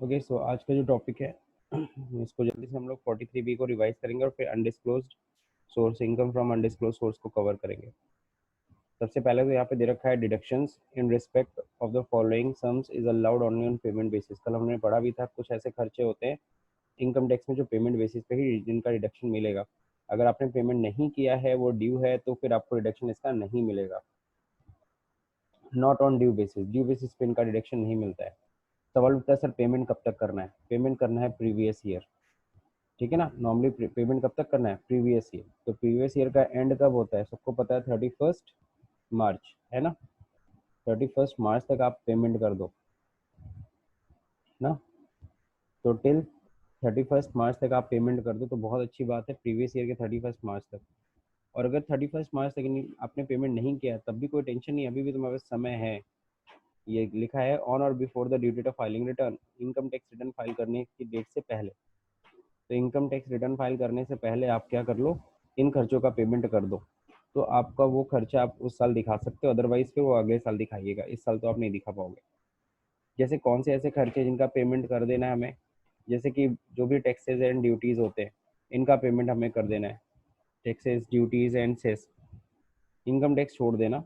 Okay, सो आज का जो टॉपिक है इसको जल्दी से हम लोग 43B को रिवाइज करेंगे और फिर undisclosed source, income from undisclosed source को कवर करेंगे। सबसे पहले तो यहाँ पे दे रखा है deductions in respect of the following sums is allowed only on payment basis. कल हमने पढ़ा भी था, कुछ ऐसे खर्चे होते हैं इनकम टैक्स में जो पेमेंट बेसिस पे ही जिनका डिडक्शन मिलेगा। अगर आपने पेमेंट नहीं किया है, वो ड्यू है, तो फिर आपको डिडक्शन इसका नहीं मिलेगा। नॉट ऑन ड्यू बेसिस पे इनका डिडक्शन नहीं मिलता है। सवाल उठता है सर पेमेंट कब तक करना है? पेमेंट करना है प्रीवियस ईयर, ठीक है ना। नॉर्मली पेमेंट कब तक करना है? Previous year. तो प्रीवियस ईयर का एंड कब होता है? सबको पता है 31 मार्च, है ना। 31 मार्च तक आप पेमेंट कर दो ना। तो टिल 31 मार्च तक आप पेमेंट कर दो तो बहुत अच्छी बात है, प्रीवियस ईयर के 31 मार्च तक। और अगर 31 मार्च तक आपने पेमेंट नहीं किया तब भी कोई टेंशन नहीं, अभी भी तुम्हारे पास समय है। ये लिखा है on or before the due date of filing return, income tax return file करने की डेट से पहले। तो इनकम टैक्स रिटर्न फाइल करने से पहले आप क्या कर लो, इन खर्चों का पेमेंट कर दो। तो आपका वो खर्चा आप उस साल दिखा सकते हो, अदरवाइज फिर वो अगले साल दिखाइएगा, इस साल तो आप नहीं दिखा पाओगे। जैसे कौन से ऐसे खर्चे जिनका पेमेंट कर देना है हमें, जैसे कि जो भी टैक्सेस एंड ड्यूटीज़ होते हैं इनका पेमेंट हमें कर देना है। Taxes, duties and cess, income tax छोड़ देना।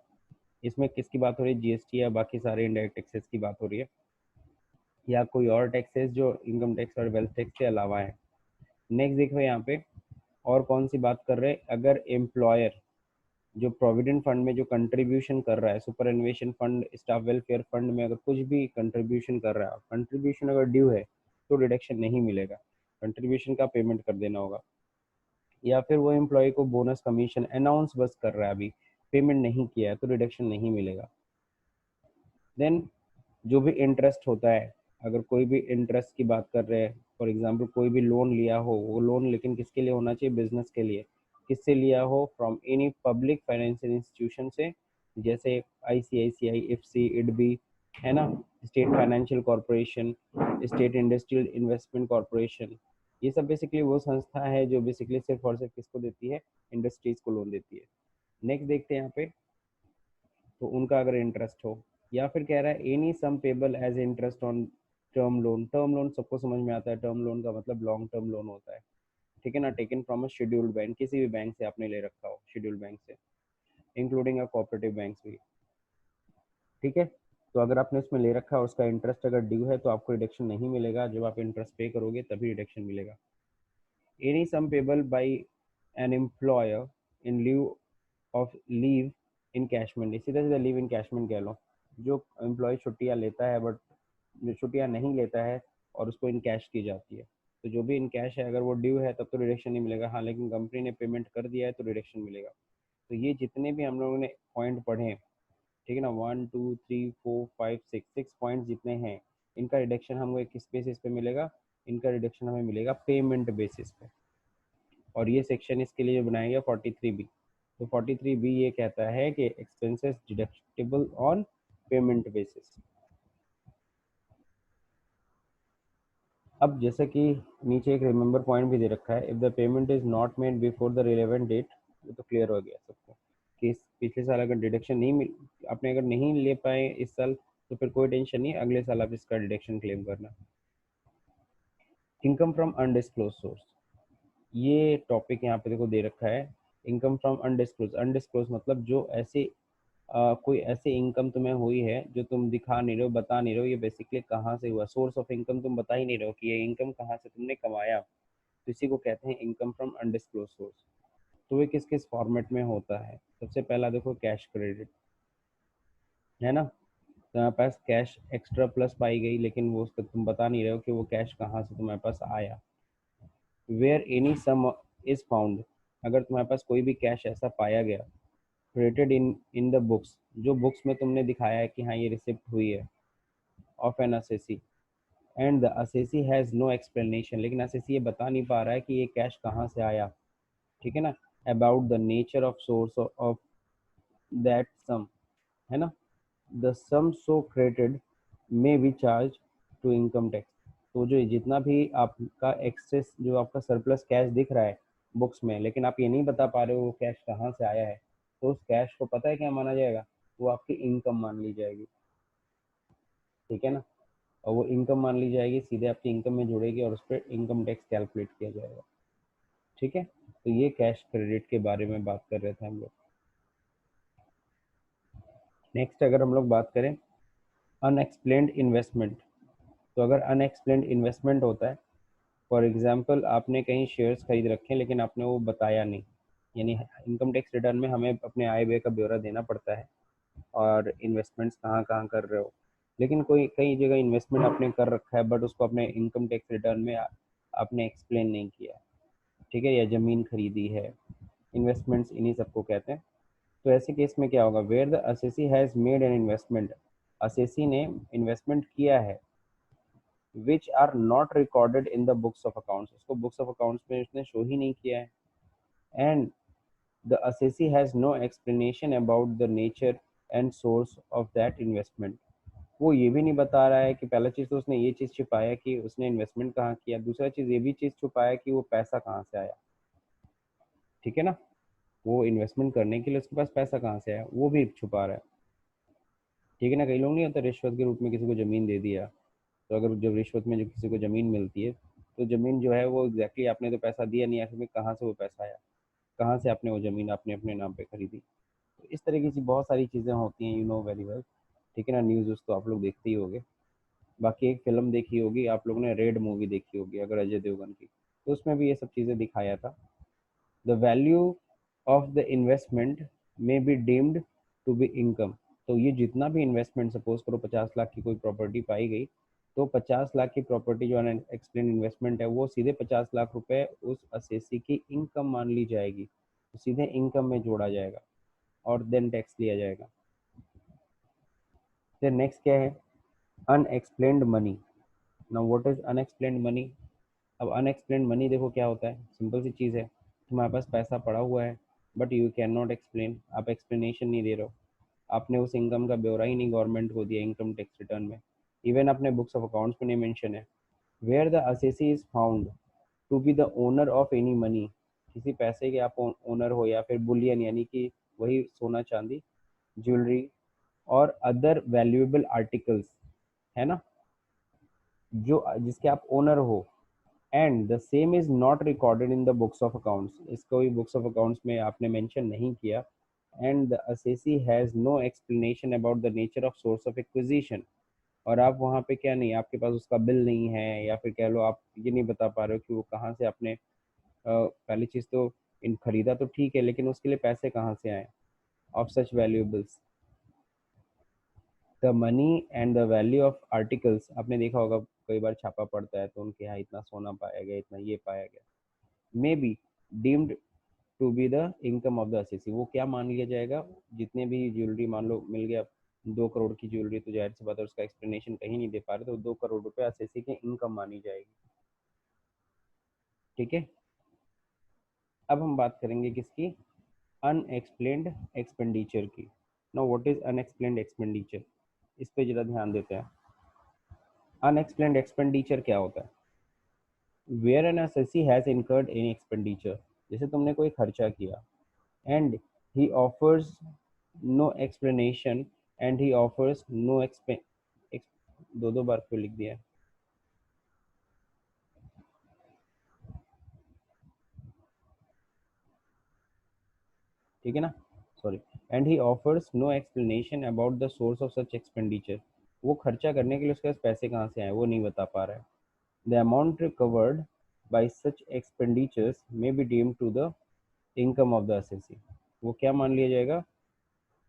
इसमें किसकी बात हो रही है? जीएसटी या बाकी सारे इनडायरेक्ट टैक्सेस की बात हो रही है, या कोई और टैक्सेस जो इनकम टैक्स और वेल्थ टैक्स के अलावा है। नेक्स्ट देखो यहाँ पे और कौन सी बात कर रहे हैं, अगर एम्प्लॉयर जो प्रोविडेंट फंड में जो कंट्रीब्यूशन कर रहा है, superannuation fund, staff welfare fund में अगर कुछ भी कंट्रीब्यूशन कर रहा है, कंट्रीब्यूशन अगर ड्यू है तो डिडक्शन नहीं मिलेगा, कंट्रीब्यूशन का पेमेंट कर देना होगा। या फिर वो एम्प्लॉय को बोनस कमीशन अनाउंस बस कर रहा है, अभी पेमेंट नहीं किया है तो डिडक्शन नहीं मिलेगा। देन जो भी इंटरेस्ट होता है, अगर कोई भी इंटरेस्ट की बात कर रहे हैं, फॉर एग्जांपल कोई भी लोन लिया हो, वो लोन लेकिन किसके लिए होना चाहिए? बिजनेस के लिए। किससे लिया हो? From any public financial institution से, जैसे आईसीआईसीआई, इफ्सी, इडबी, है ना, state financial corporation, state industrial investment corporation. ये सब बेसिकली वो संस्था है जो बेसिकली सिर्फ और सिर्फ किसको देती है? इंडस्ट्रीज को लोन देती है। नेक्स्ट देखते हैं यहाँ पे, तो उनका अगर इंटरेस्ट हो, या फिर कह रहा है any sum payable as interest on term loan. Term loan सबको समझ में आता है, टर्म लोन का मतलब लॉन्ग टर्म लोन होता है, ठीक है ना। Taken from a scheduled bank, किसी भी बैंक से आपने ले रखा हो, शेड्यूल्ड बैंक से, इंक्लूडिंग अ कोऑपरेटिव बैंक भी, ठीक है। तो अगर आपने उसमें ले रखा है, उसका इंटरेस्ट अगर ड्यू है तो आपको रिडक्शन नहीं मिलेगा, जब आप इंटरेस्ट पे करोगे तभी रिडक्शन मिलेगा। Any sum payable by an employer in lieu of leave encashment, सीधा सीधा लीव इनकैशमेंट कह लो। जो एम्प्लॉय छुट्टियां लेता है बट छुट्टियां नहीं लेता है और उसको इन कैश की जाती है, तो जो भी इन कैश है अगर वो ड्यू है तब तो रिडक्शन नहीं मिलेगा। हाँ, लेकिन कंपनी ने पेमेंट कर दिया है तो रिडक्शन मिलेगा। तो ये जितने भी हम लोगों ने पॉइंट पढ़े हैं, ठीक है ना, 1 2 3 4 5 6 पॉइंट जितने हैं, इनका रिडक्शन हमको किस बेसिस पे मिलेगा? इनका रिडक्शन हमें मिलेगा पेमेंट बेसिस पे। और ये सेक्शन इसके लिए जो बनाया गया 43B, तो 43B ये कहता है कि expenses deductible on payment basis. अब जैसे कि नीचे एक रिमेंबर पॉइंट भी दे रखा है, if the payment is not made before the relevant date, ये तो क्लियर हो गया सबको कि पिछले साल अगर डिडक्शन नहीं मिल, आपने अगर नहीं ले पाए इस साल तो फिर कोई टेंशन नहीं, अगले साल आप इसका डिडक्शन क्लेम करना। इनकम फ्रॉम अनडिस्क्लोज सोर्स, ये टॉपिक यहाँ पे देखो दे रखा है। इनकम फ्रॉम अनडिस्क्लोज, अनडिस्क्लोज मतलब जो ऐसे कोई ऐसी इनकम तुम्हें हुई है जो तुम दिखा नहीं रहे हो, बता नहीं रहे हो, ये बेसिकली कहाँ से हुआ, सोर्स ऑफ इनकम तुम बता ही नहीं रहे हो कि ये इनकम कहाँ से तुमने कमाया, तो इसी को कहते हैं इनकम फ्रॉम अनडिस्क्लोज सोर्स। तो ये किस किस फॉर्मेट में होता है? सबसे पहला देखो कैश क्रेडिट, है ना। तुम्हारे पास कैश एक्स्ट्रा प्लस पाई गई, लेकिन वो उसका तुम बता नहीं रहे हो कि वो कैश कहाँ से तुम्हारे पास आया। Where any sum is found, अगर तुम्हारे पास कोई भी कैश ऐसा पाया गया, credited in in the books, जो बुक्स में तुमने दिखाया है कि हाँ ये रिसिप्ट हुई है, of an assessee, and the assessee has no explanation, लेकिन असेसी ये बता नहीं पा रहा है कि ये कैश कहाँ से आया, ठीक है ना, about the nature of source of that sum, है ना, the sum so credited may be charged to income tax. तो जो जितना भी आपका एक्सेस, जो आपका सरप्लस कैश दिख रहा है बुक्स में, लेकिन आप ये नहीं बता पा रहे हो वो कैश कहाँ से आया है, तो उस कैश को पता है क्या माना जाएगा? वो आपकी इनकम मान ली जाएगी, ठीक है ना। और वो इनकम मान ली जाएगी, सीधे आपकी इनकम में जुड़ेगी और उस पर इनकम टैक्स कैलकुलेट किया जाएगा। ठीक है, तो ये कैश क्रेडिट के बारे में बात कर रहे थे हम लोग। नेक्स्ट अगर हम लोग बात करें अनएक्सप्लेन्ड इन्वेस्टमेंट, तो अगर अनएक्सप्लेन्ड इन्वेस्टमेंट होता है, फॉर एग्जांपल आपने कहीं शेयर्स खरीद रखे हैं लेकिन आपने वो बताया नहीं, यानी इनकम टैक्स रिटर्न में हमें अपने आय व्यय का ब्यौरा देना पड़ता है और इन्वेस्टमेंट्स कहाँ कहाँ कर रहे हो, लेकिन कोई कई जगह इन्वेस्टमेंट आपने कर रखा है बट उसको अपने इनकम टैक्स रिटर्न में आपने एक्सप्लेन नहीं किया, ठीक है, या ज़मीन खरीदी है, इन्वेस्टमेंट्स इन्हीं सबको कहते हैं। तो ऐसे केस में क्या होगा, where the assessee has made an investment, assessee ने इन्वेस्टमेंट किया है, which are not recorded in the books of accounts, उसको बुक्स ऑफ अकाउंट्स में उसने शो ही नहीं किया है, and the assessee has no explanation about the nature and source of that investment, वो ये भी नहीं बता रहा है कि पहला चीज़ तो उसने ये चीज़ छुपाया कि उसने इन्वेस्टमेंट कहाँ किया, दूसरा चीज़ ये भी चीज़ छुपाया कि वो पैसा कहाँ से आया, ठीक है ना, वो इन्वेस्टमेंट करने के लिए उसके पास पैसा कहाँ से आया वो भी छुपा रहा है, ठीक है ना। कई लोग नहीं होता रिश्वत के रूप में किसी को ज़मीन दे दिया, तो अगर जब रिश्वत में जो किसी को ज़मीन मिलती है तो ज़मीन जो है वो एग्जैक्टली आपने तो पैसा दिया नहीं, आखिर में कहाँ से वो पैसा आया, कहाँ से आपने वो ज़मीन आपने अपने नाम पे खरीदी। तो इस तरीके की बहुत सारी चीज़ें होती हैं, यू नो वेरी वेल, ठीक है ना। न्यूज़ तो आप लोग देखते ही होंगे। बाकी एक फिल्म देखी होगी आप लोगों ने, रेड मूवी देखी होगी अगर अजय देवगन की, तो उसमें भी ये सब चीज़ें दिखाया था। The value of the investment may be deemed to be income, तो ये जितना भी इन्वेस्टमेंट, सपोज करो 50 लाख की कोई प्रॉपर्टी पाई गई, तो 50 लाख की प्रॉपर्टी जो अनएक्सप्लेन इन्वेस्टमेंट है वो सीधे 50 लाख रुपए उस असेसी की इनकम मान ली जाएगी, तो सीधे इनकम में जोड़ा जाएगा और देन टैक्स लिया जाएगा। फिर नेक्स्ट क्या है, unexplained money. Now what is unexplained money. अब अनएक्सप्लेन्ड मनी देखो क्या होता है, सिंपल सी चीज़ है, तुम्हारे पास पैसा पड़ा हुआ है but you can not explain, आप एक्सप्लेनेशन नहीं दे रहे हो, आपने उस इनकम का ब्यौरा ही नहीं गवर्नमेंट को दिया इनकम टैक्स रिटर्न में, इवन अपने बुक्स ऑफ अकाउंट्स में नहीं मेंशन है। Where the assessee is found to be the owner of any money, किसी पैसे के आप ओनर हो या फिर बुलियन यानी कि वही सोना चांदी, ज्वेलरी और अदर वैल्यूएबल आर्टिकल्स, है ना, जो जिसके आप ओनर हो, and the same is not recorded in the books of accounts, इसको भी बुक्स ऑफ अकाउंट्स में आपने मेंशन नहीं किया, and the assessee has no explanation about the nature of source of acquisition, और आप वहाँ पे क्या नहीं, आपके पास उसका बिल नहीं है, या फिर कह लो आप ये नहीं बता पा रहे हो कि वो कहाँ से आपने पहली चीज़ तो इन खरीदा तो ठीक है लेकिन उसके लिए पैसे कहाँ से आए of such valuables, the money and the value of articles, आपने देखा होगा कई बार छापा पड़ता है तो उनके यहाँ इतना सोना पाया गया, इतना ये पाया गया, may be deemed to be the income of the assessee, वो क्या मान लिया जाएगा, जितने भी ज्वेलरी मान लो मिल गया 2 करोड़ की ज्वेलरी, तो जाहिर सी बात है उसका एक्सप्लेनेशन कहीं नहीं दे पा रहे, तो 2 करोड़ रुपए असेसी की इनकम मानी जाएगी, ठीक है। अब हम बात करेंगे किसकी, अनएक्सप्लेन्ड एक्सपेंडिचर की। Now what is unexplained expenditure, इस पे जरा ध्यान देते हैं। अनएक्सप्लेन्ड एक्सपेंडिचर क्या होता है, where an assessee has incurred any expenditure, जैसे तुमने कोई खर्चा किया and he offers no explanation, and he offers no दो दो बार क्यों लिख दिया है, ठीक है ना, sorry, and he offers no explanation about the source of such expenditure, वो खर्चा करने के लिए उसके पास पैसे कहाँ से आए वो नहीं बता पा रहा है। The amount recovered by such expenditures may be deemed to the income of the assessee, वो क्या मान लिया जाएगा,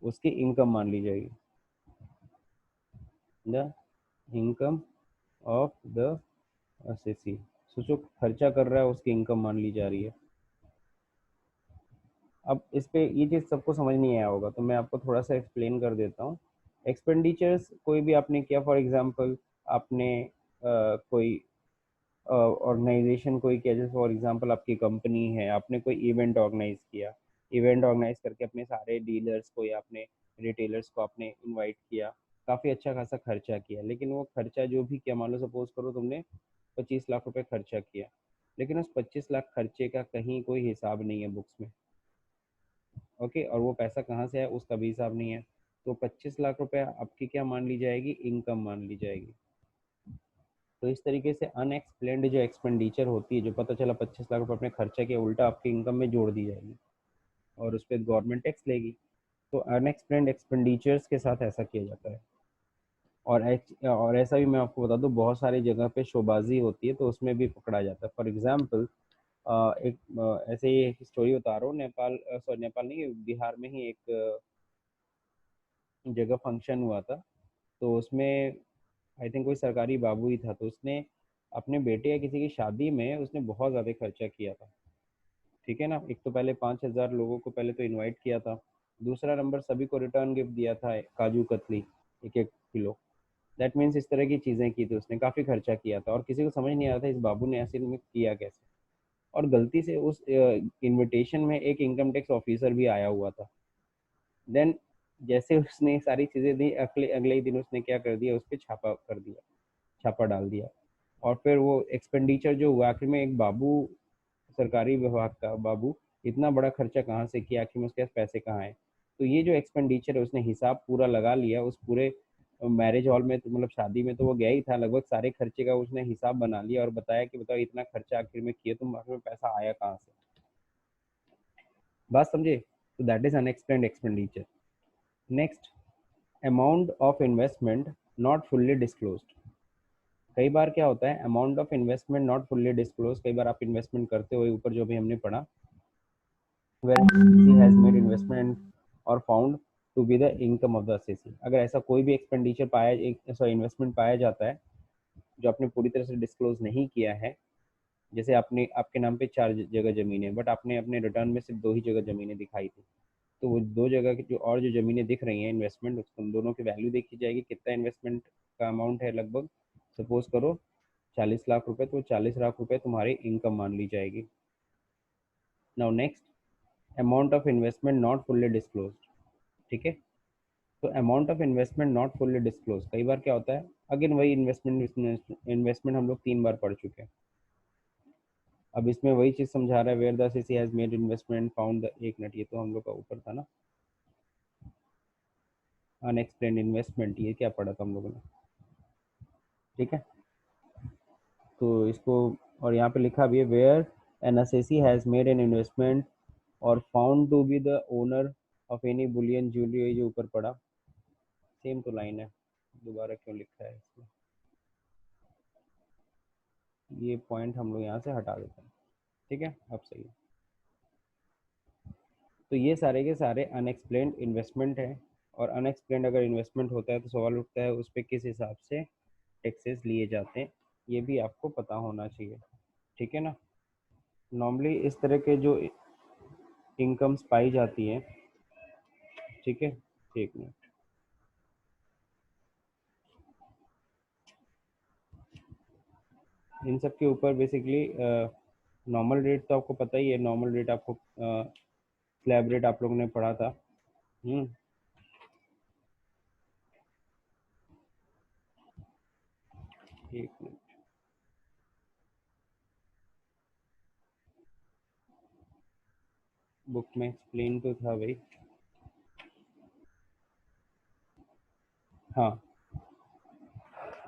उसकी इनकम मान ली जाएगी, the income of the assessee, सोचो खर्चा कर रहा है उसकी इनकम मान ली जा रही है। अब इस पे ये चीज़ सबको समझ नहीं आया होगा तो मैं आपको थोड़ा सा एक्सप्लेन कर देता हूँ। एक्सपेंडिचर्स कोई भी आपने किया, फॉर एग्जांपल आपने कोई ऑर्गेनाइजेशन कोई किया, जैसे फॉर एग्जांपल आपकी कंपनी है, आपने कोई इवेंट ऑर्गेनाइज किया, इवेंट ऑर्गेनाइज करके अपने सारे डीलर्स को या अपने रिटेलर्स को आपने इनवाइट किया, काफ़ी अच्छा खासा खर्चा किया, लेकिन वो खर्चा जो भी किया, मान लो सपोज करो तुमने 25 लाख रुपए खर्चा किया, लेकिन उस 25 लाख खर्चे का कहीं कोई हिसाब नहीं है बुक्स में, ओके, और वो पैसा कहाँ से है उसका भी हिसाब नहीं है, तो 25 लाख रुपए आपकी क्या मान ली जाएगी, इनकम मान ली जाएगी, तो इस तरीके से अनएक्सप्लेन्ड जो एक्सपेंडिचर होती है, जो पता चला 25 लाख रुपए आपने खर्चा किया, उल्टा आपकी इनकम में जोड़ दी जाएगी और उस पर गवर्नमेंट टैक्स लेगी। तो अनएक्सप्लेन्ड एक्सपेंडिचर्स के साथ ऐसा किया जाता है। और ऐसा भी मैं आपको बता दूं, बहुत सारी जगह पे शोबाजी होती है तो उसमें भी पकड़ा जाता है। फॉर एग्जाम्पल ऐसे ही एक स्टोरी बता रहा हूँ, नेपाल नहीं, बिहार में ही एक जगह फंक्शन हुआ था। तो उसमें आई थिंक कोई सरकारी बाबू ही था, तो उसने अपने बेटे या किसी की शादी में उसने बहुत ज़्यादा खर्चा किया था। ठीक है ना, एक तो पहले 5,000 लोगों को पहले तो इनवाइट किया था, दूसरा नंबर सभी को रिटर्न गिफ्ट दिया था, kaju katli 1-1 kilo. That means इस तरह की चीज़ें की थी उसने, काफ़ी खर्चा किया था और किसी को समझ नहीं आ रहा था इस बाबू ने ऐसे में किया कैसे। और गलती से उस इनविटेशन में एक इनकम टैक्स ऑफिसर भी आया हुआ था। देन जैसे उसने सारी चीज़ें दी, अगले अगले ही दिन उसने क्या कर दिया, उस पर छापा कर दिया, छापा डाल दिया। और फिर वो एक्सपेंडिचर जो हुआ, आखिर में एक बाबू, सरकारी विभाग का बाबू, इतना बड़ा खर्चा कहाँ से किया, आखिर में उसके पास पैसे कहाँ हैं। तो ये जो एक्सपेंडिचर है उसने हिसाब पूरा लगा लिया उस पूरे मैरिज हॉल में, तो मतलब शादी में तो वो गया ही था, लगभग सारे खर्चे का उसने हिसाब बना लिया और बताया कि बताओ इतना खर्चा आखिर में किए तुम, आखिर में पैसा आया कहाँ से। बात समझे? तो that is unexplained expenditure. Next, amount of investment not fully disclosed. कई बार क्या होता है, amount of investment not fully disclose, कई बार आप इन्वेस्टमेंट करते हो, ऊपर जो भी हमने पढ़ा, where SEC has made investment or found to be the income of the SEC। अगर ऐसा कोई भी एक्सपेंडिचर पाया, एक सॉरी इन्वेस्टमेंट पाया जाता है जो आपने पूरी तरह से डिस्क्लोज नहीं किया है, जैसे आपने, आपके नाम पे 4 जगह जमीन है बट आपने अपने रिटर्न में सिर्फ 2 ही जगह जमीनें दिखाई थी, तो वो 2 जगह की जो और जो जमीनें दिख रही हैं इन्वेस्टमेंट, उन दोनों की वैल्यू देखी जाएगी, कितना इन्वेस्टमेंट का अमाउंट है, लगभग सपोज करो 40 लाख रुपए, तो 40 लाख रुपए तुम्हारी इनकम मान ली जाएगी। Now next, amount of investment not fully disclosed. ठीक है, तो amount of investment not fully disclose, कई बार क्या होता है, अगेन वही इन्वेस्टमेंट इन्वेस्टमेंट हम लोग 3 बार पढ़ चुके हैं। अब इसमें वही चीज़ समझा रहा है, where the assessee has made investment found the, एक मिनट, ये तो हम लोग का ऊपर था ना, अनएक्सप्लेन्ड इन्वेस्टमेंट, ये क्या पढ़ा था हम लोगों ने। ठीक है, तो इसको, और यहाँ पे लिखा भी है, where an assessee has made an investment और found to be the owner of any bullion jewellery, ये जो ऊपर पढ़ा, सेम तो लाइन है, दोबारा क्यों लिखा है इसमें, ये पॉइंट हम लोग यहाँ से हटा देते हैं। ठीक है, अब सही है। तो ये सारे के सारे अनएक्सप्लेन्ड इन्वेस्टमेंट है, और अनएक्सप्लेन्ड अगर इन्वेस्टमेंट होता है तो सवाल उठता है उस पर किस हिसाब से टैक्सेस लिए जाते हैं, ये भी आपको पता होना चाहिए। ठीक है ना, नॉर्मली इस तरह के जो इनकम्स पाई जाती हैं, ठीक है, एक मिनट, इन सब के ऊपर बेसिकली नॉर्मल रेट तो आपको पता ही है, नॉर्मल रेट आपको स्लैब रेट आप लोगों ने पढ़ा था। एक मिनट, बुक में एक्सप्लेन तो था भाई। हाँ,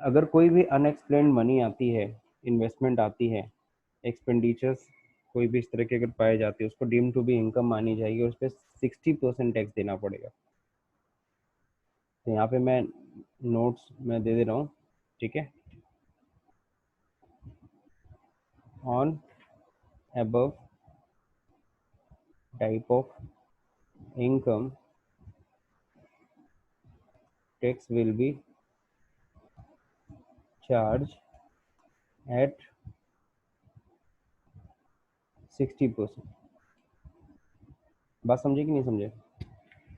अगर कोई भी अनएक्सप्लेन्ड मनी आती है, इन्वेस्टमेंट आती है, एक्सपेंडिचर्स कोई भी इस तरह के अगर पाए जाते हैं, उसको डीम टू बी इनकम मानी जाएगी और उस पर 60% टैक्स देना पड़ेगा। तो यहाँ पे मैं नोट्स में दे रहा हूँ। ठीक है, on above type of income, tax will be charged at 60%। बात समझे कि नहीं समझे?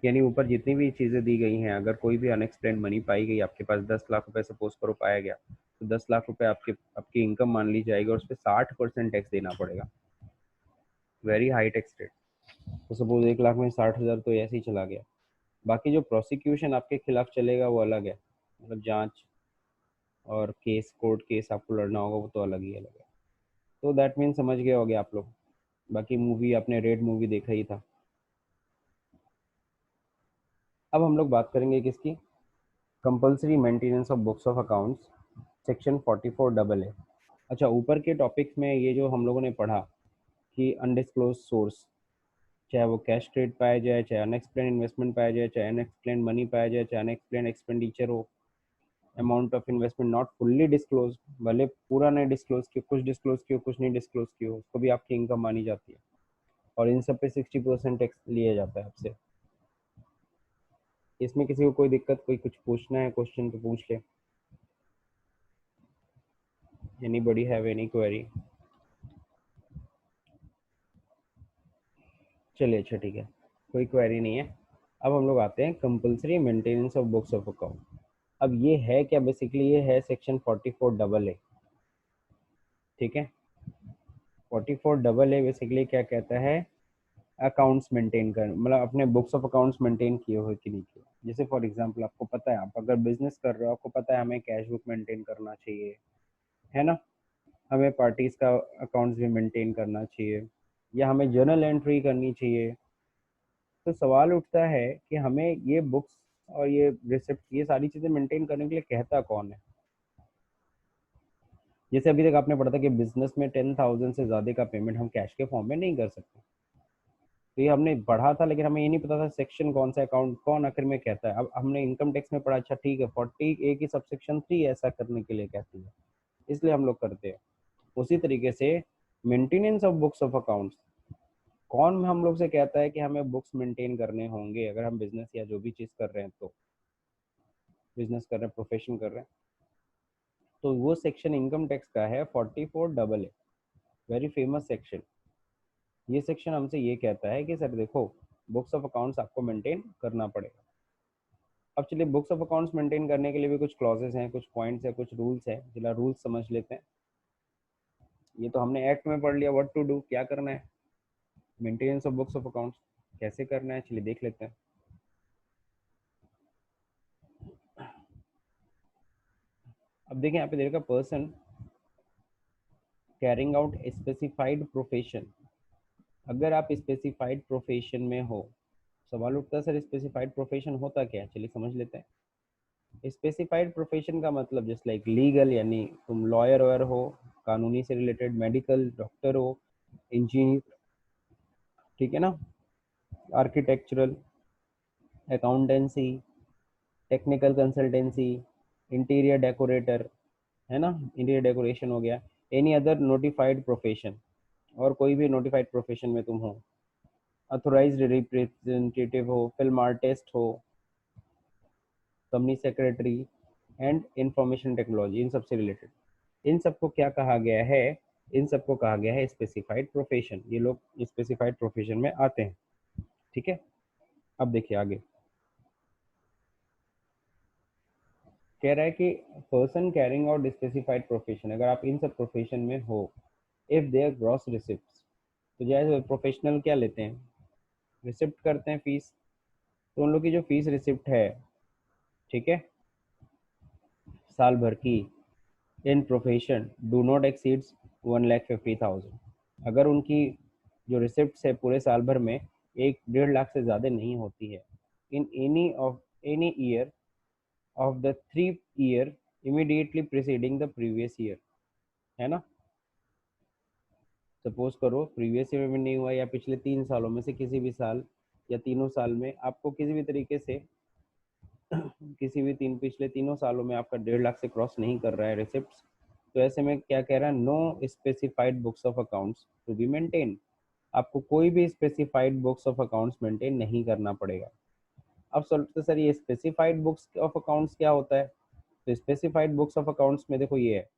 यानी ऊपर जितनी भी चीज़ें दी गई हैं, अगर कोई भी अनएक्सप्लेन्ड मनी पाई गई, आपके पास 10 लाख रुपए सपोज करो पाया गया, तो 10 लाख रुपए आपके आपकी इनकम मान ली जाएगी और उस पर 60% टैक्स देना पड़ेगा, वेरी हाई टैक्स रेट। तो सपोज 1 लाख में 60,000 तो ऐसे ही चला गया। बाकी जो प्रोसिक्यूशन आपके खिलाफ चलेगा वो अलग है, मतलब जांच और केस, कोर्ट केस आपको लड़ना होगा, वो तो अलग ही अलग है। तो दैट मीन समझ गए होगे आप लोग। बाकी मूवी आपने रेड मूवी देखा ही था। अब हम लोग बात करेंगे किसकी, compulsory maintenance of books of accounts. Section 44 double A. अच्छा, ऊपर के टॉपिक्स में ये जो हम लोगों ने पढ़ा कि अनडिस्क्लोज सोर्स, चाहे वो कैश क्रेडिट पाया जाए, चाहे अनएक्सप्लेन इन्वेस्टमेंट पाया जाए, चाहे अनएक्सप्लेन मनी पाया जाए, चाहे अनएक्सप्लेन एक्सपेंडिचर हो, amount of investment not fully disclose, भले पूरा नहीं डिस्क्लोज किया, कुछ डिस्क्लोज किया, कुछ नहीं डिस्क्लोज किया, उसको भी आपकी इनकम मानी जाती है। और इन सब पे 60% टैक्स लिया जाता है आपसे। इसमें किसी को कोई दिक्कत, कोई कुछ पूछना है क्वेश्चन तो पूछ ले। Anybody have any query? चलिए, अच्छा ठीक है, कोई क्वेरी नहीं है। अब हम लोग आते हैं compulsory maintenance of books of account. अब ये है क्या? बेसिकली ये है सेक्शन 44 डबल ए। ठीक है, 44 डबल ए बेसिकली क्या कहता है? अकाउंट्स मेंटेन कर, मतलब अपने बुक्स ऑफ अकाउंट्स मेंटेन किए हुए कि नहीं किए। जैसे फॉर एग्जांपल आपको पता है, आप अगर बिजनेस कर रहे हो, आपको पता है हमें कैश बुक मेंटेन करना चाहिए, है ना, हमें पार्टीज का अकाउंट्स भी मेंटेन करना चाहिए, या हमें जर्नल एंट्री करनी चाहिए। तो सवाल उठता है कि हमें ये बुक्स और ये रिसिप्ट, ये सारी चीज़ें मेंटेन करने के लिए कहता कौन है? जैसे अभी तक आपने पढ़ा था कि बिजनेस में 10,000 से ज़्यादा का पेमेंट हम कैश के फॉर्म में नहीं कर सकते। तो ये हमने पढ़ा था, लेकिन हमें ये नहीं पता था सेक्शन कौन सा, अकाउंट कौन आखिर में कहता है। अब हमने इनकम टैक्स में पढ़ा, अच्छा ठीक है, 40A की सबसेक्शन 3 ऐसा करने के लिए कहती है, इसलिए हम लोग करते हैं। उसी तरीके से maintenance of books of accounts, कौन हम लोग से कहता है कि हमें बुक्स मेंटेन करने होंगे अगर हम बिजनेस या जो भी चीज़ कर रहे हैं, तो बिजनेस कर रहे हैं, प्रोफेशन कर रहे हैं, तो वो सेक्शन इनकम टैक्स का है 44 double A, very famous section. ये सेक्शन हमसे ये कहता है कि सर देखो, बुक्स ऑफ अकाउंट्स आपको मेंटेन करना पड़ेगा। अब चलिए, बुक्स ऑफ अकाउंट्स मेंटेन करने के लिए भी कुछ क्लॉजेस हैं, कुछ पॉइंट्स हैं, कुछ रूल्स हैं। जिला रूल्स समझ लेते हैं। ये तो हमने एक्ट में पढ़ लिया, व्हाट टू डू, क्या करना है, maintenance of books of accounts कैसे करना है, चलिए देख लेते हैं। अब देखें, यहाँ पे देखा person carrying out specified profession. अगर आप स्पेसिफाइड प्रोफेशन में हो, सवाल उठता है सर स्पेसिफाइड प्रोफेशन होता क्या है, चलिए समझ लेते हैं। स्पेसिफाइड प्रोफेशन का मतलब जस्ट लाइक लीगल, यानी तुम लॉयर वॉयर हो, कानूनी से रिलेटेड, मेडिकल, डॉक्टर हो, इंजीनियर, ठीक है ना, architectural, accountancy, technical consultancy, interior decorator, है ना, इंटीरियर डेकोरेशन हो गया, एनी अदर नोटिफाइड प्रोफेशन, और कोई भी नोटिफाइड प्रोफेशन में तुम हो, अथोराइज्ड रिप्रेजेंटेटिव हो, फिल्म आर्टिस्ट हो, company secretary and information technology, इन सब से रिलेटेड, इन सबको क्या कहा गया है? इन सबको कहा गया है स्पेसिफाइड प्रोफेशन। ये लोग स्पेसिफाइड प्रोफेशन में आते हैं। ठीक है, अब देखिए आगे कह रहा है कि person carrying out specified profession, अगर आप इन सब प्रोफेशन में हो, इफ देयर ग्रॉस रिसिप्ट, तो जैसे प्रोफेशनल क्या लेते हैं, रिसिप्ट करते हैं फीस, तो उन लोग की जो फीस रिसिप्ट है, ठीक है, साल भर की, इन प्रोफेशन डू नॉट एक्सीड्स 1,50,000। अगर उनकी जो रिसिप्ट है पूरे साल भर में 1-1.5 लाख से ज़्यादा नहीं होती है, in any year of the 3 year immediately preceding the previous year, है ना। सपोज करो प्रीवियस ईयर में नहीं हुआ, या पिछले 3 सालों में से किसी भी साल, या तीनों साल में आपको किसी भी तरीके से किसी भी पिछले तीनों सालों में आपका 1.5 लाख से क्रॉस नहीं कर रहा है रिसिप्ट, तो ऐसे में क्या कह रहा है? No specified books of accounts to be maintain. आपको कोई भी specified books of accounts maintain नहीं करना पड़ेगा। अब सोचते सर ये स्पेसिफाइड बुक्स ऑफ अकाउंट्स क्या होता है? तो स्पेसिफाइड बुक्स ऑफ अकाउंट्स में देखो ये है,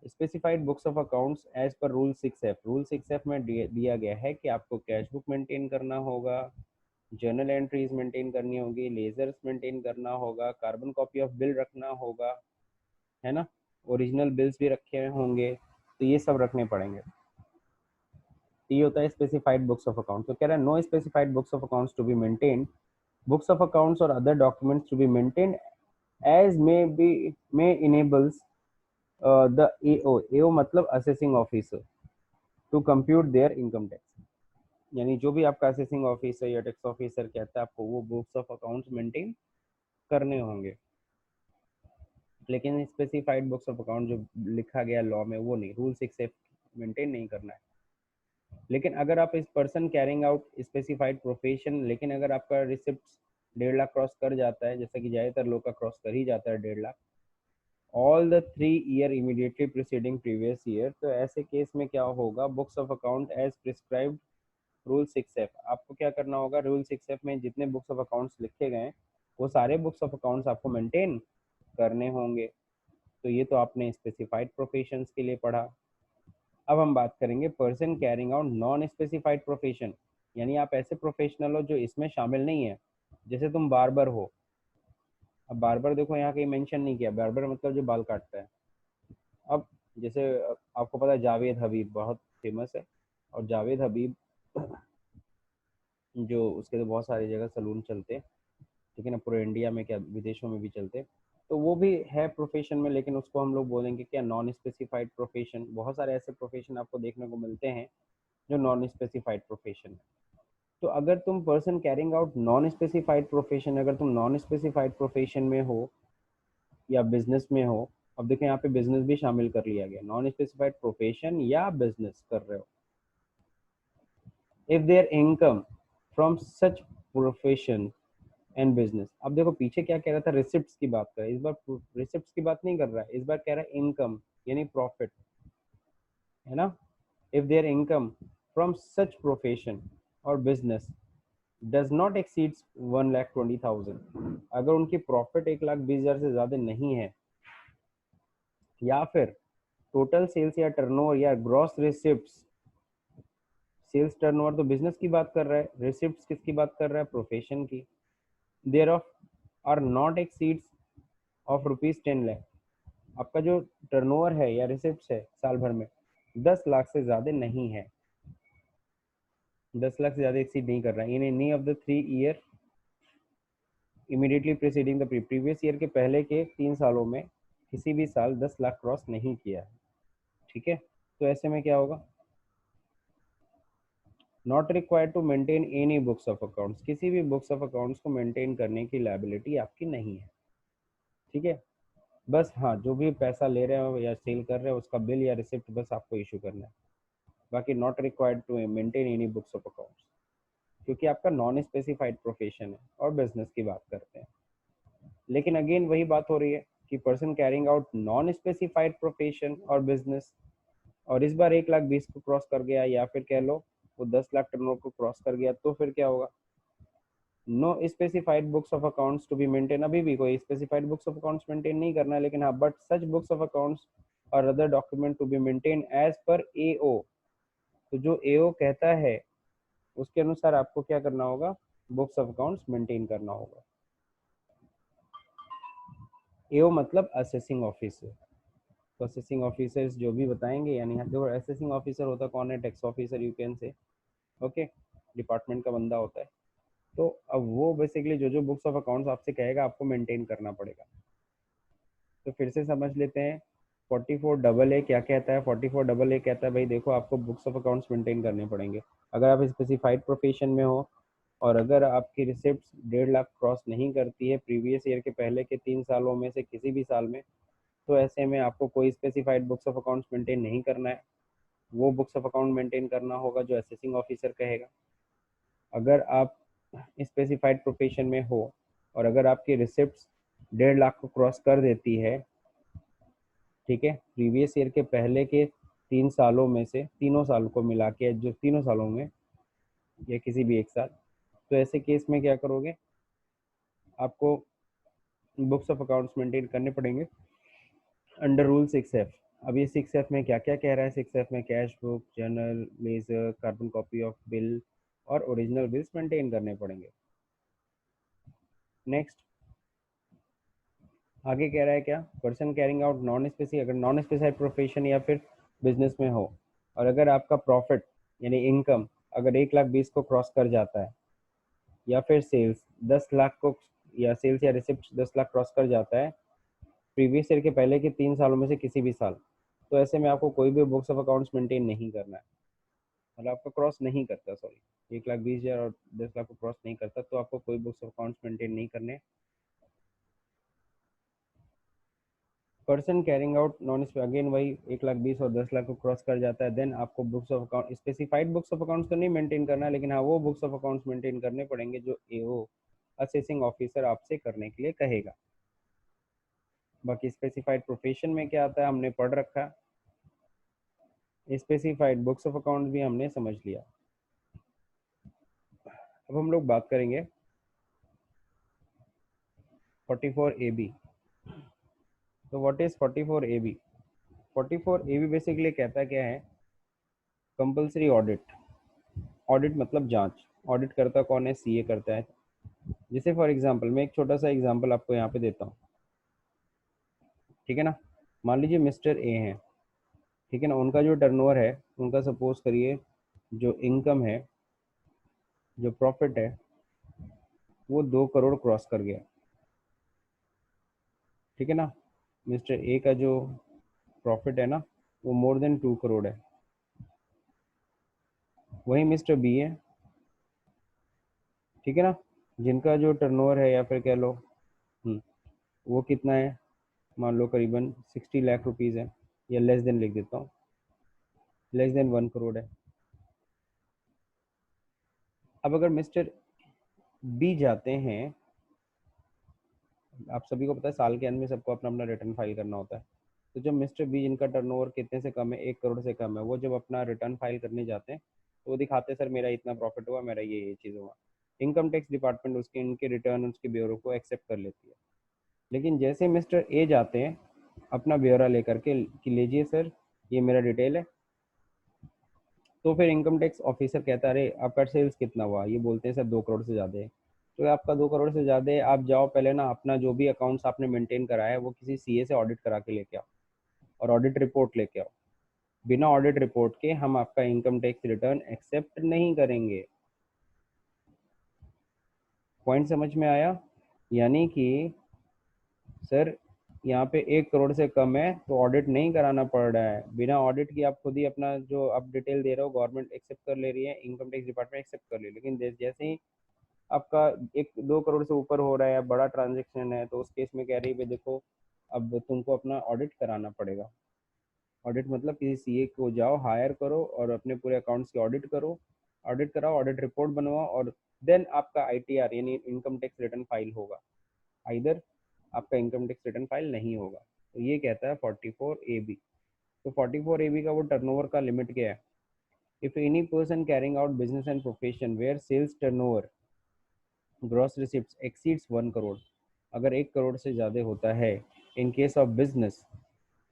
specified books of accounts as per rule 6F, rule 6F में दिया गया है कि आपको कैश बुक मेंटेन करना होगा, जर्नल एंट्रीज मेंटेन करनी होगी, लेजर्स मेंटेन करना होगा, कार्बन कॉपी ऑफ बिल रखना होगा, है ना, ओरिजिनल बिल्स भी रखे होंगे, तो ये सब रखने पड़ेंगे। ये होता है स्पेसिफाइड बुक्स ऑफ अकाउंट्स। तो कह रहा है no specified books of accounts to be maintain, books of accounts और other documents to be maintain as may enables the AO मतलब assessing officer to compute their income tax. यानी जो भी आपका असेसिंग ऑफिसर या टैक्स ऑफिसर कहता है, आपको वो बुक्स ऑफ अकाउंट्स मेंटेन करने होंगे। लेकिन स्पेसिफाइड बुक्स ऑफ अकाउंट जो लिखा गया लॉ में वो नहीं, रूल 6F मेंटेन नहीं करना है। लेकिन अगर आप इस person carrying out specified profession, लेकिन अगर आपका रिसिप्ट 1.5 लाख क्रॉस कर जाता है, जैसा कि ज़्यादातर लोग का क्रॉस कर ही जाता है 1.5 lakh, all the 3 year immediately preceding previous year, तो ऐसे केस में क्या होगा, books of account as prescribed rule 6F, आपको क्या करना होगा, रूल 6F में जितने बुक्स ऑफ अकाउंट्स लिखे गए हैं वो सारे बुक्स ऑफ अकाउंट्स आपको मेंटेन करने होंगे। तो ये तो आपने स्पेसिफाइड प्रोफेशंस के लिए पढ़ा। अब हम बात करेंगे person carrying out non specified profession, यानी आप ऐसे प्रोफेशनल हो जो इसमें शामिल नहीं है। जैसे तुम बार्बर हो, अब बार्बर देखो यहाँ कहीं मेंशन नहीं किया, बार्बर मतलब जो बाल काटता है। अब जैसे आपको पता है जावेद हबीब बहुत फेमस है, और जावेद हबीब जो उसके तो बहुत सारी जगह सलून चलते हैं, लेकिन अब पूरे इंडिया में क्या विदेशों में भी चलते हैं, तो वो भी है प्रोफेशन में, लेकिन उसको हम लोग बोलेंगे क्या, नॉन स्पेसिफाइड प्रोफेशन। बहुत सारे ऐसे प्रोफेशन आपको देखने को मिलते हैं जो नॉन स्पेसिफाइड प्रोफेशन है। तो अगर तुम person carrying out non specified profession, अगर तुम नॉन स्पेसिफाइड प्रोफेशन में हो या बिजनेस में हो, अब देखो यहाँ पे बिजनेस भी शामिल कर लिया गया, नॉन स्पेसिफाइड प्रोफेशन या बिजनेस कर रहे हो, if there income from such profession and business. अब देखो पीछे क्या कह रहा था, रिसिप्ट्स की बात कर रहा है, इस बार रिसिप्ट्स की बात नहीं कर रहा है, इस बार कह रहा है इनकम यानी प्रॉफिट, है ना। If there income from such profession और बिजनेस डज नॉट एक्सीड्स 1,20,000, अगर उनकी प्रॉफिट 1,20,000 से ज्यादा नहीं है, या फिर टोटल सेल्स या टर्नओवर या ग्रॉस रिसिप्ट्स, सेल्स टर्नओवर तो बिजनेस की बात कर रहा है, रिसिप्ट्स किसकी बात कर रहा है, प्रोफेशन की, there of are not exceeds of ₹10 lakh, आपका जो टर्नओवर है या रिसिप्ट्स है साल भर में 10 लाख से ज्यादा नहीं है, 10 लाख से ज्यादा एक्सीड नहीं कर रहा है in any of the 3 year immediately preceding the previous year के पहले के 3 सालों में किसी भी साल 10 लाख क्रॉस नहीं किया है। ठीक है, तो ऐसे में क्या होगा, not required to maintain any books of accounts, किसी भी बुक्स ऑफ अकाउंट्स को मेंटेन करने की लायबिलिटी आपकी नहीं है। ठीक है, बस हाँ जो भी पैसा ले रहे हो या सेल कर रहे हो उसका बिल या रिसिप्ट बस आपको इशू करना है, बाकी not required to maintain any books of accounts, क्योंकि आपका नॉन स्पेसिफाइड प्रोफेशन है और बिजनेस की बात करते हैं। लेकिन अगेन वही बात हो रही है कि person carrying out non specified profession और बिजनेस, और इस बार 1,20,000 को क्रॉस कर गया, या फिर कह लो वो 10 लाख टर्नओवर को क्रॉस कर गया, तो फिर क्या होगा, no specified books of accounts to be maintain, अभी भी कोई specified books of accounts maintain नहीं करना है, लेकिन हाँ but such books of accounts और other document to be maintain as per AO, तो जो एओ कहता है उसके अनुसार आपको क्या करना होगा, बुक्स ऑफ अकाउंट्स मेंटेन करना होगा। एओ मतलब असेसिंग ऑफिसर, तो असेसिंग ऑफिसर्स जो भी बताएंगे, यानी जो असेसिंग ऑफिसर होता कौन है, tax officer you can say, okay, department का बंदा होता है। तो अब वो बेसिकली जो जो बुक्स ऑफ अकाउंट्स आपसे कहेगा आपको मेंटेन करना पड़ेगा। तो फिर से समझ लेते हैं 44AA क्या कहता है, 44AA कहता है भाई देखो आपको बुक्स ऑफ अकाउंट्स मेंटेन करने पड़ेंगे, अगर आप स्पेसिफाइड प्रोफेशन में हो और अगर आपकी रिसिप्ट 1.5 लाख क्रॉस नहीं करती है प्रीवियस ईयर के पहले के 3 सालों में से किसी भी साल में, तो ऐसे में आपको कोई specified books of accounts maintain नहीं करना है, वो बुक्स ऑफ अकाउंट मेंटेन करना होगा जो असेसिंग ऑफिसर कहेगा। अगर आप स्पेसिफाइड प्रोफेशन में हो और अगर आपकी रिसिप्ट 1.5 लाख को क्रॉस कर देती है, ठीक है, प्रीवियस ईयर के पहले के 3 सालों में से, तीनों साल को मिला के जो तीनों सालों में या किसी भी एक साल, तो ऐसे केस में क्या करोगे, आपको बुक्स ऑफ अकाउंट्स मेंटेन करने पड़ेंगे अंडर रूल 6F। अब ये 6F में क्या क्या कह रहा है, 6F में cash book, journal, ledger, carbon copy of bill और ओरिजिनल बिल्स मेंटेन करने पड़ेंगे। नेक्स्ट आगे कह रहा है क्या, person carrying out non specific, अगर नॉन स्पेसिफाइड प्रोफेशन या फिर बिजनेस में हो और अगर आपका प्रॉफिट यानी इनकम अगर 1,20,000 को क्रॉस कर जाता है, या फिर सेल्स 10 लाख को, या सेल्स या रिसिप्ट 10 लाख क्रॉस कर जाता है प्रीवियस ईयर के पहले के 3 सालों में से किसी भी साल, तो ऐसे में आपको कोई भी बुक्स ऑफ अकाउंट्स मेंटेन नहीं करना है, मतलब आपका क्रॉस नहीं करता, सॉरी 1,20,000 और 10 लाख को क्रॉस नहीं करता, तो आपको कोई बुक्स ऑफ अकाउंट्स मेंटेन नहीं करने। Person carrying out non again वही 1,20,000 और 10 लाख को क्रॉस कर जाता है, देन आपको books of account, specified books of accounts तो नहीं मेंटेन करना है, लेकिन हाँ वो बुक्स ऑफ अकाउंट्स मेंटेन करने पड़ेंगे जो एओ असेसिंग ऑफिसर आपसे करने के लिए कहेगा। बाकी स्पेसिफाइड प्रोफेशन में क्या आता है हमने पढ़ रखा, स्पेसिफाइड बुक्स ऑफ अकाउंट भी हमने समझ लिया। अब हम लोग बात करेंगे 44AB। तो what is 44AB? 44AB basically कहता क्या है, कंपलसरी ऑडिट। ऑडिट मतलब जांच। ऑडिट करता कौन है? सीए करता है। जैसे फॉर एग्जांपल मैं एक छोटा सा एग्जांपल आपको यहाँ पे देता हूँ, ठीक है ना। मान लीजिए मिस्टर ए हैं, ठीक है ना, उनका जो टर्नओवर है, उनका सपोज करिए जो इनकम है, जो प्रॉफिट है, वो 2 करोड़ क्रॉस कर गया, ठीक है ना। मिस्टर ए का जो प्रॉफिट है ना वो मोर देन 2 करोड़ है। वही मिस्टर बी है, ठीक है ना, जिनका जो टर्नओवर है या फिर कह लो वो कितना है, मान लो करीबन 60 लाख रुपीज़ है, या लेस देन लिख देता हूँ, लेस देन 1 करोड़ है। अब अगर मिस्टर बी जाते हैं, आप सभी को पता है साल के अंत में सबको अपना अपना रिटर्न फाइल करना होता है, तो जब मिस्टर बी जिनका टर्नओवर कितने से कम है, 1 करोड़ से कम है, वो जब अपना रिटर्न फाइल करने जाते हैं तो वो दिखाते हैं सर मेरा इतना प्रॉफिट हुआ, मेरा ये चीज़ हुआ। इनकम टैक्स डिपार्टमेंट उसके इनके रिटर्न उसके ब्यूरो को एक्सेप्ट कर लेती है। लेकिन जैसे मिस्टर ए जाते हैं अपना ब्यौरा लेकर के कि लीजिए सर ये मेरा डिटेल है, तो फिर इनकम टैक्स ऑफिसर कहता है अरे आपका सेल्स कितना हुआ, ये बोलते हैं सर 2 करोड़ से ज़्यादा है। तो आपका 2 करोड़ से ज़्यादा है, आप जाओ पहले ना अपना जो भी अकाउंट्स आपने मेंटेन कराया है वो किसी सीए से ऑडिट करा के लेके आओ और ऑडिट रिपोर्ट लेके आओ। बिना ऑडिट रिपोर्ट के हम आपका इनकम टैक्स रिटर्न एक्सेप्ट नहीं करेंगे। पॉइंट समझ में आया? यानी कि सर यहाँ पे 1 करोड़ से कम है तो ऑडिट नहीं कराना पड़ रहा है, बिना ऑडिट की आप खुद ही अपना जो आप डिटेल दे रहे हो गवर्नमेंट एक्सेप्ट कर ले रही है, इनकम टैक्स डिपार्टमेंट एक्सेप्ट कर ले रही है। लेकिन जैसे ही आपका 1-2 करोड़ से ऊपर हो रहा है, बड़ा ट्रांजेक्शन है, तो उस केस में कह रही है देखो अब तुमको अपना ऑडिट कराना पड़ेगा। ऑडिट मतलब किसी सीए को जाओ हायर करो और अपने पूरे अकाउंट्स की ऑडिट करो, ऑडिट कराओ, ऑडिट रिपोर्ट बनवाओ, और देन आपका आईटीआर यानी इनकम टैक्स रिटर्न फाइल होगा। आइदर आपका इनकम टैक्स रिटर्न फाइल नहीं होगा। तो ये कहता है 44AB। तो 44AB का वो टर्नओवर का लिमिट क्या है? If any person carrying out business and profession where sales turnover gross receipts exceeds 1 crore, अगर 1 करोड़ से ज़्यादा होता है इन केस ऑफ बिजनेस,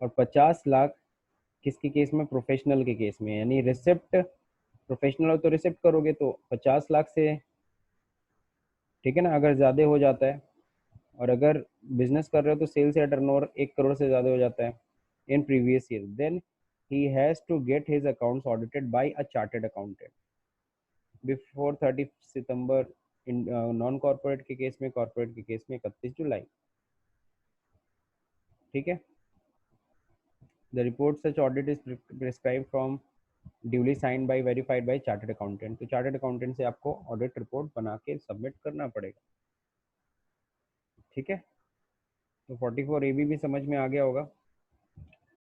और 50 लाख किसके केस में? प्रोफेशनल के केस में। यानी रिसिप्ट प्रोफेशनल हो तो रिसिप्ट करोगे तो 50 लाख से, ठीक है ना, अगर ज़्यादा हो जाता है, और अगर बिजनेस कर रहे हो तो सेल्स या टर्नओवर 1 करोड़ से ज़्यादा हो जाता है in previous year, then he has to get his accounts audited by a chartered accountant before 30 सितंबर। इन नॉन कॉर्पोरेट के केस में, कॉर्पोरेट के केस में 31 जुलाई। ठीक है। The report such audit is prescribe from duly signed by verified by chartered accountant. तो chartered accountant से आपको ऑडिट रिपोर्ट बना के सबमिट करना पड़ेगा। ठीक है। तो 44AB भी समझ में आ गया होगा।